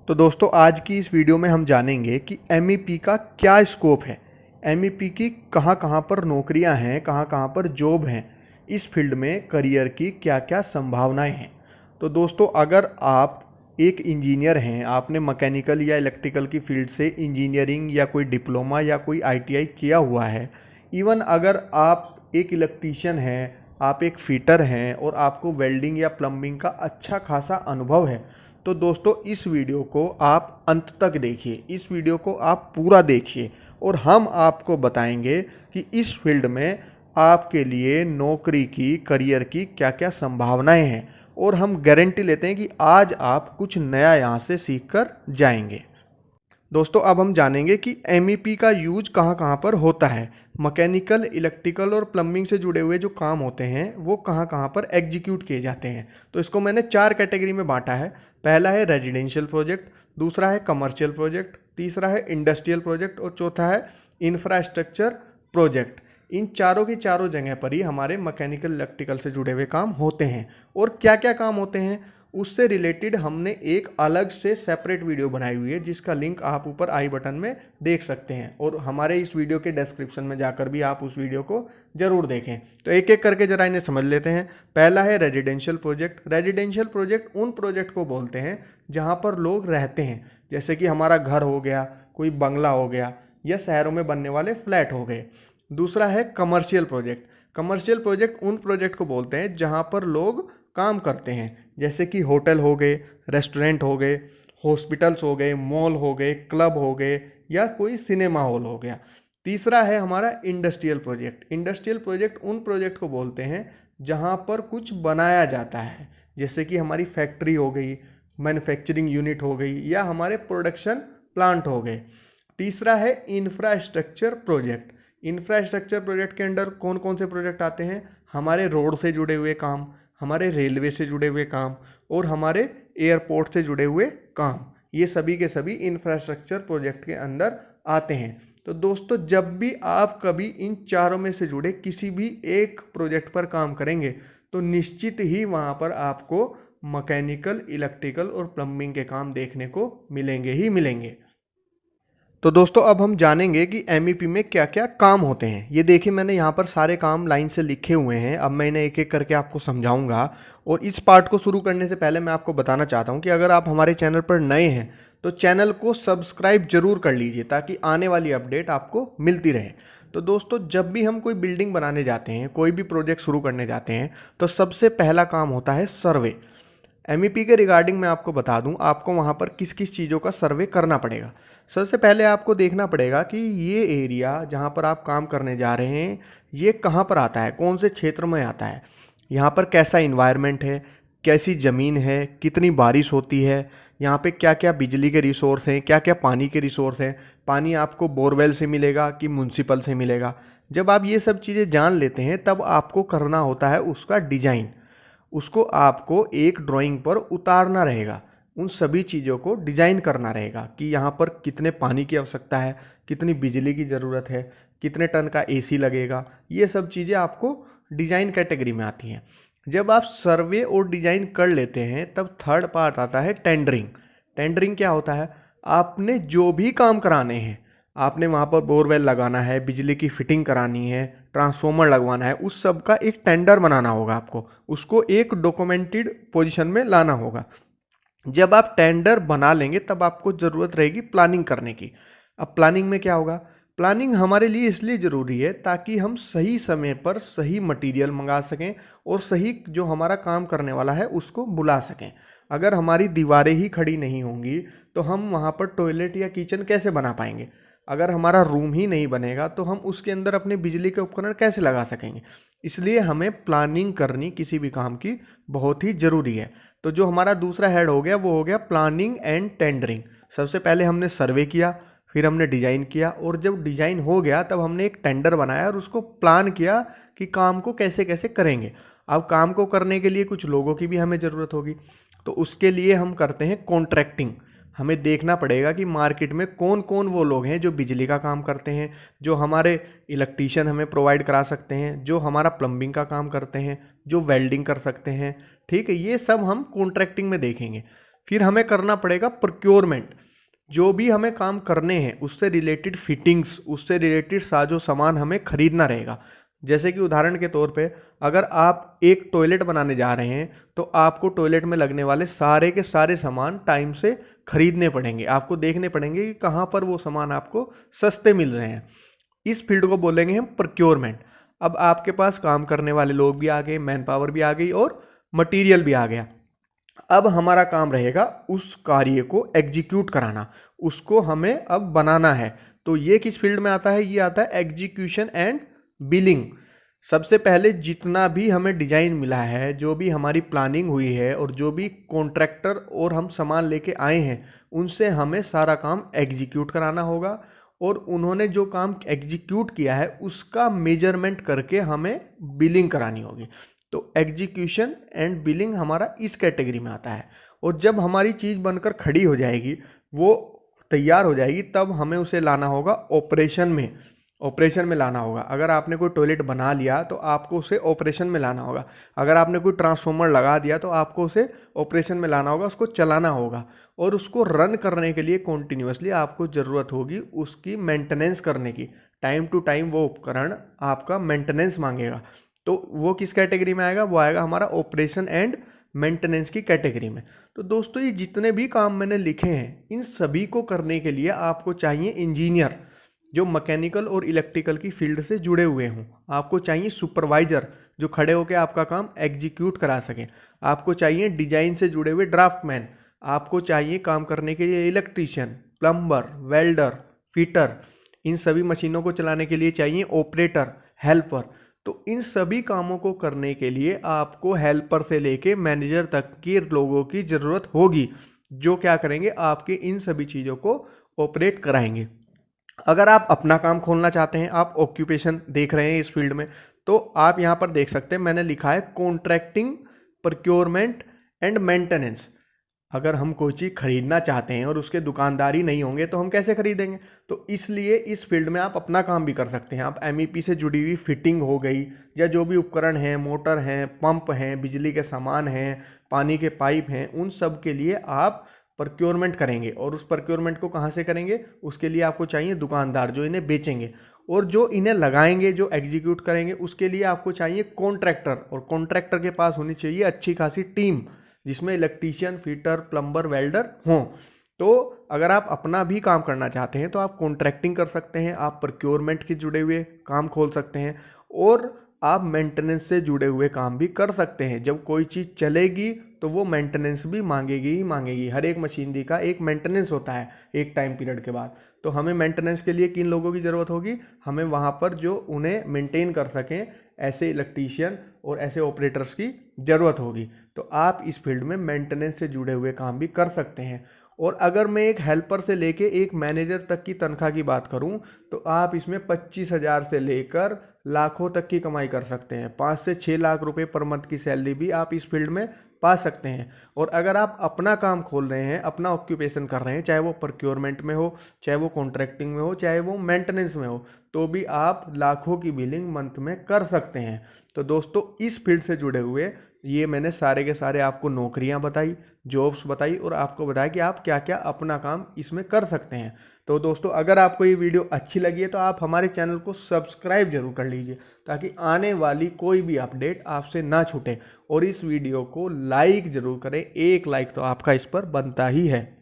तो दोस्तों आज की इस वीडियो में हम जानेंगे कि MEP का क्या स्कोप है। MEP की कहाँ कहाँ पर नौकरियां हैं, कहाँ कहाँ पर जॉब हैं, इस फील्ड में करियर की क्या क्या संभावनाएं हैं। तो दोस्तों अगर आप एक इंजीनियर हैं, आपने मैकेनिकल या इलेक्ट्रिकल की फील्ड से इंजीनियरिंग या कोई डिप्लोमा या कोई ITI किया हुआ है, इवन अगर आप एक इलेक्ट्रीशियन हैं, आप एक फिटर हैं और आपको वेल्डिंग या प्लम्बिंग का अच्छा खासा अनुभव है, तो दोस्तों इस वीडियो को आप अंत तक देखिए, इस वीडियो को आप पूरा देखिए और हम आपको बताएंगे कि इस फील्ड में आपके लिए नौकरी की, करियर की क्या क्या संभावनाएं हैं और हम गारंटी लेते हैं कि आज आप कुछ नया यहाँ से सीख कर जाएंगे। दोस्तों अब हम जानेंगे कि MEP का यूज कहाँ कहाँ पर होता है। मैकेनिकल, इलेक्ट्रिकल और प्लम्बिंग से जुड़े हुए जो काम होते हैं वो कहाँ कहाँ पर एग्जीक्यूट किए जाते हैं। तो इसको मैंने 4 कैटेगरी में बांटा है। पहला है रेजिडेंशियल प्रोजेक्ट, दूसरा है कमर्शियल प्रोजेक्ट, तीसरा है इंडस्ट्रियल प्रोजेक्ट और चौथा है इंफ्रास्ट्रक्चर प्रोजेक्ट। इन चारों की चारों जगह पर ही हमारे मैकेनिकल, इलेक्ट्रिकल से जुड़े हुए काम होते हैं। और क्या क्या काम होते हैं उससे रिलेटेड हमने एक अलग से सेपरेट वीडियो बनाई हुई है, जिसका लिंक आप ऊपर आई बटन में देख सकते हैं और हमारे इस वीडियो के डिस्क्रिप्शन में जाकर भी आप उस वीडियो को ज़रूर देखें। तो एक एक करके ज़रा इन्हें समझ लेते हैं। पहला है रेजिडेंशियल प्रोजेक्ट। रेजिडेंशियल प्रोजेक्ट उन प्रोजेक्ट को बोलते हैं जहाँ पर लोग रहते हैं, जैसे कि हमारा घर हो गया, कोई बंगला हो गया या शहरों में बनने वाले फ्लैट हो गए। दूसरा है कमर्शियल प्रोजेक्ट। कमर्शियल प्रोजेक्ट उन प्रोजेक्ट को बोलते हैं जहाँ पर लोग काम करते हैं, जैसे कि होटल हो गए, रेस्टोरेंट हो गए, हॉस्पिटल्स हो गए, मॉल हो गए, क्लब हो गए या कोई सिनेमा हॉल हो गया। तीसरा है हमारा इंडस्ट्रियल प्रोजेक्ट। इंडस्ट्रियल प्रोजेक्ट उन प्रोजेक्ट को बोलते हैं जहाँ पर कुछ बनाया जाता है, जैसे कि हमारी फैक्ट्री हो गई, मैन्युफैक्चरिंग यूनिट हो गई या हमारे प्रोडक्शन प्लांट हो गए। तीसरा है इंफ्रास्ट्रक्चर प्रोजेक्ट। इंफ्रास्ट्रक्चर प्रोजेक्ट के अंडर कौन कौन से प्रोजेक्ट आते हैं? हमारे रोड से जुड़े हुए काम, हमारे रेलवे से जुड़े हुए काम और हमारे एयरपोर्ट से जुड़े हुए काम, ये सभी के सभी इंफ्रास्ट्रक्चर प्रोजेक्ट के अंदर आते हैं। तो दोस्तों जब भी आप कभी इन चारों में से जुड़े किसी भी एक प्रोजेक्ट पर काम करेंगे तो निश्चित ही वहाँ पर आपको मैकेनिकल, इलेक्ट्रिकल और प्लम्बिंग के काम देखने को मिलेंगे ही मिलेंगे। तो दोस्तों अब हम जानेंगे कि MEP में क्या क्या काम होते हैं। ये देखिए मैंने यहाँ पर सारे काम लाइन से लिखे हुए हैं। अब मैं इन्हें एक एक करके आपको समझाऊंगा और इस पार्ट को शुरू करने से पहले मैं आपको बताना चाहता हूँ कि अगर आप हमारे चैनल पर नए हैं तो चैनल को सब्सक्राइब जरूर कर लीजिए ताकि आने वाली अपडेट आपको मिलती रहे। तो दोस्तों जब भी हम कोई बिल्डिंग बनाने जाते हैं, कोई भी प्रोजेक्ट शुरू करने जाते हैं, तो सबसे पहला काम होता है सर्वे। MEP के रिगार्डिंग मैं आपको बता दूं, आपको वहाँ पर किस किस चीज़ों का सर्वे करना पड़ेगा। सबसे पहले आपको देखना पड़ेगा कि ये एरिया जहाँ पर आप काम करने जा रहे हैं ये कहाँ पर आता है, कौन से क्षेत्र में आता है, यहाँ पर कैसा इन्वायरमेंट है, कैसी ज़मीन है, कितनी बारिश होती है, यहाँ पे क्या क्या बिजली के रिसोर्स हैं, क्या क्या पानी के रिसोर्स हैं, पानी आपको बोरवेल से मिलेगा कि म्युनिसिपल से मिलेगा। जब आप ये सब चीज़ें जान लेते हैं तब आपको करना होता है उसका डिजाइन। उसको आपको एक ड्राइंग पर उतारना रहेगा, उन सभी चीज़ों को डिज़ाइन करना रहेगा कि यहाँ पर कितने पानी की आवश्यकता है, कितनी बिजली की ज़रूरत है, कितने टन का AC लगेगा। ये सब चीज़ें आपको डिज़ाइन कैटेगरी में आती हैं। जब आप सर्वे और डिज़ाइन कर लेते हैं तब थर्ड पार्ट आता है टेंडरिंग। टेंडरिंग क्या होता है? आपने जो भी काम कराने हैं, आपने वहाँ पर बोरवेल लगाना है, बिजली की फिटिंग करानी है, ट्रांसफॉर्मर लगवाना है, उस सब का एक टेंडर बनाना होगा आपको, उसको एक डॉक्यूमेंटेड पोजीशन में लाना होगा। जब आप टेंडर बना लेंगे तब आपको ज़रूरत रहेगी प्लानिंग करने की। अब प्लानिंग में क्या होगा? प्लानिंग हमारे लिए इसलिए ज़रूरी है ताकि हम सही समय पर सही मटेरियल मंगा सकें और सही जो हमारा काम करने वाला है उसको बुला सकें। अगर हमारी दीवारें ही खड़ी नहीं होंगी तो हम वहाँ पर टॉयलेट या किचन कैसे बना पाएंगे? अगर हमारा रूम ही नहीं बनेगा तो हम उसके अंदर अपने बिजली के उपकरण कैसे लगा सकेंगे? इसलिए हमें प्लानिंग करनी किसी भी काम की बहुत ही ज़रूरी है। तो जो हमारा दूसरा हेड हो गया वो हो गया प्लानिंग एंड टेंडरिंग। सबसे पहले हमने सर्वे किया, फिर हमने डिज़ाइन किया और जब डिज़ाइन हो गया तब हमने एक टेंडर बनाया और उसको प्लान किया कि काम को कैसे कैसे करेंगे। अब काम को करने के लिए कुछ लोगों की भी हमें ज़रूरत होगी, तो उसके लिए हम करते हैं कॉन्ट्रैक्टिंग। हमें देखना पड़ेगा कि मार्केट में कौन कौन वो लोग हैं जो बिजली का काम करते हैं, जो हमारे इलेक्ट्रीशियन हमें प्रोवाइड करा सकते हैं, जो हमारा प्लम्बिंग का काम करते हैं, जो वेल्डिंग कर सकते हैं। ठीक है, ये सब हम कॉन्ट्रैक्टिंग में देखेंगे। फिर हमें करना पड़ेगा प्रोक्योरमेंट। जो भी हमें काम करने हैं उससे रिलेटेड फिटिंग्स, उससे रिलेटेड साजो सामान हमें खरीदना रहेगा। जैसे कि उदाहरण के तौर पे अगर आप एक टॉयलेट बनाने जा रहे हैं तो आपको टॉयलेट में लगने वाले सारे के सारे सामान टाइम से खरीदने पड़ेंगे। आपको देखने पड़ेंगे कि कहाँ पर वो सामान आपको सस्ते मिल रहे हैं। इस फील्ड को बोलेंगे हम प्रोक्योरमेंट। अब आपके पास काम करने वाले लोग भी आ गए, मैन पावर भी आ गई और मटेरियल भी आ गया। अब हमारा काम रहेगा उस कार्य को एग्जीक्यूट कराना, उसको हमें अब बनाना है। तो ये किस फील्ड में आता है? ये आता है एग्जीक्यूशन एंड बिलिंग। सबसे पहले जितना भी हमें डिजाइन मिला है, जो भी हमारी प्लानिंग हुई है और जो भी कॉन्ट्रैक्टर और हम सामान लेके आए हैं, उनसे हमें सारा काम एग्जीक्यूट कराना होगा। और उन्होंने जो काम एग्जीक्यूट किया है उसका मेजरमेंट करके हमें बिलिंग करानी होगी। तो एग्जीक्यूशन एंड बिलिंग हमारा इस कैटेगरी में आता है। और जब हमारी चीज़ बनकर खड़ी हो जाएगी, वो तैयार हो जाएगी, तब हमें उसे लाना होगा ऑपरेशन में। ऑपरेशन में लाना होगा। अगर आपने कोई टॉयलेट बना लिया तो आपको उसे ऑपरेशन में लाना होगा। अगर आपने कोई ट्रांसफार्मर लगा दिया तो आपको उसे ऑपरेशन में लाना होगा, उसको चलाना होगा। और उसको रन करने के लिए कॉन्टिन्यूसली आपको ज़रूरत होगी उसकी मेंटेनेंस करने की। टाइम टू टाइम वो उपकरण आपका मेंटेनेंस मांगेगा। तो वो किस कैटेगरी में आएगा? वो आएगा हमारा ऑपरेशन एंड मेंटेनेंस की कैटेगरी में। तो दोस्तों, ये जितने भी काम मैंने लिखे हैं, इन सभी को करने के लिए आपको चाहिए इंजीनियर जो मैकेनिकल और इलेक्ट्रिकल की फील्ड से जुड़े हुए हों। आपको चाहिए सुपरवाइजर जो खड़े होकर आपका काम एग्जीक्यूट करा सकें। आपको चाहिए डिजाइन से जुड़े हुए ड्राफ्टमैन। आपको चाहिए काम करने के लिए इलेक्ट्रीशियन, प्लम्बर, वेल्डर, फिटर। इन सभी मशीनों को चलाने के लिए चाहिए ऑपरेटर, हेल्पर। तो इन सभी कामों को करने के लिए आपको हेल्पर से लेके मैनेजर तक के लोगों की ज़रूरत होगी, जो क्या करेंगे? आपके इन सभी चीज़ों को ऑपरेट कराएंगे। अगर आप अपना काम खोलना चाहते हैं, आप ऑक्यूपेशन देख रहे हैं इस फील्ड में, तो आप यहाँ पर देख सकते हैं मैंने लिखा है कॉन्ट्रैक्टिंग, प्रोक्योरमेंट एंड मेंटेनेंस। अगर हम कोई चीज़ खरीदना चाहते हैं और उसके दुकानदारी नहीं होंगे तो हम कैसे खरीदेंगे? तो इसलिए इस फील्ड में आप अपना काम भी कर सकते हैं। आप एमईपी से जुड़ी हुई फिटिंग हो गई, या जो भी उपकरण हैं, मोटर हैं, पंप हैं, बिजली के सामान हैं, पानी के पाइप हैं, उन सब के लिए आप प्रोक्योरमेंट करेंगे। और उस प्रोक्योरमेंट को कहाँ से करेंगे? उसके लिए आपको चाहिए दुकानदार जो इन्हें बेचेंगे, और जो इन्हें लगाएंगे, जो एग्जीक्यूट करेंगे, उसके लिए आपको चाहिए कॉन्ट्रैक्टर। और कॉन्ट्रैक्टर के पास होनी चाहिए अच्छी खासी टीम, जिसमें इलेक्ट्रीशियन, फिटर, प्लम्बर, वेल्डर हों। तो अगर आप अपना भी काम करना चाहते हैं तो आप कॉन्ट्रैक्टिंग कर सकते हैं, आप प्रोक्योरमेंट के जुड़े हुए काम खोल सकते हैं, और आप मेंटेनेंस से जुड़े हुए काम भी कर सकते हैं। जब कोई चीज़ चलेगी तो वो मेंटेनेंस भी मांगेगी ही मांगेगी। हर एक मशीनरी का एक मेंटेनेंस होता है एक टाइम पीरियड के बाद। तो हमें मेंटेनेंस के लिए किन लोगों की ज़रूरत होगी? हमें वहाँ पर जो उन्हें मेंटेन कर सकें, ऐसे इलेक्ट्रीशियन और ऐसे ऑपरेटर्स की ज़रूरत होगी। तो आप इस फील्ड में मेंटेनेंस से जुड़े हुए काम भी कर सकते हैं। और अगर मैं एक हेल्पर से लेके एक मैनेजर तक की तनख्वाह की बात करूं तो आप इसमें 25,000 से लेकर लाखों तक की कमाई कर सकते हैं। 5 से 6 लाख रुपए पर मंथ की सैलरी भी आप इस फील्ड में पा सकते हैं। और अगर आप अपना काम खोल रहे हैं, अपना ऑक्यूपेशन कर रहे हैं, चाहे वो प्रोक्योरमेंट में हो, चाहे वो कॉन्ट्रैक्टिंग में हो, चाहे वो मेंटेनेंस में हो, तो भी आप लाखों की बिलिंग मंथ में कर सकते हैं। तो दोस्तों, इस फील्ड से जुड़े हुए ये मैंने सारे के सारे आपको नौकरियां बताई, जॉब्स बताई, और आपको बताया कि आप क्या क्या अपना काम इसमें कर सकते हैं। तो दोस्तों, अगर आपको ये वीडियो अच्छी लगी है तो आप हमारे चैनल को सब्सक्राइब जरूर कर लीजिए, ताकि आने वाली कोई भी अपडेट आपसे ना छूटे। और इस वीडियो को लाइक ज़रूर करें, एक लाइक तो आपका इस पर बनता ही है।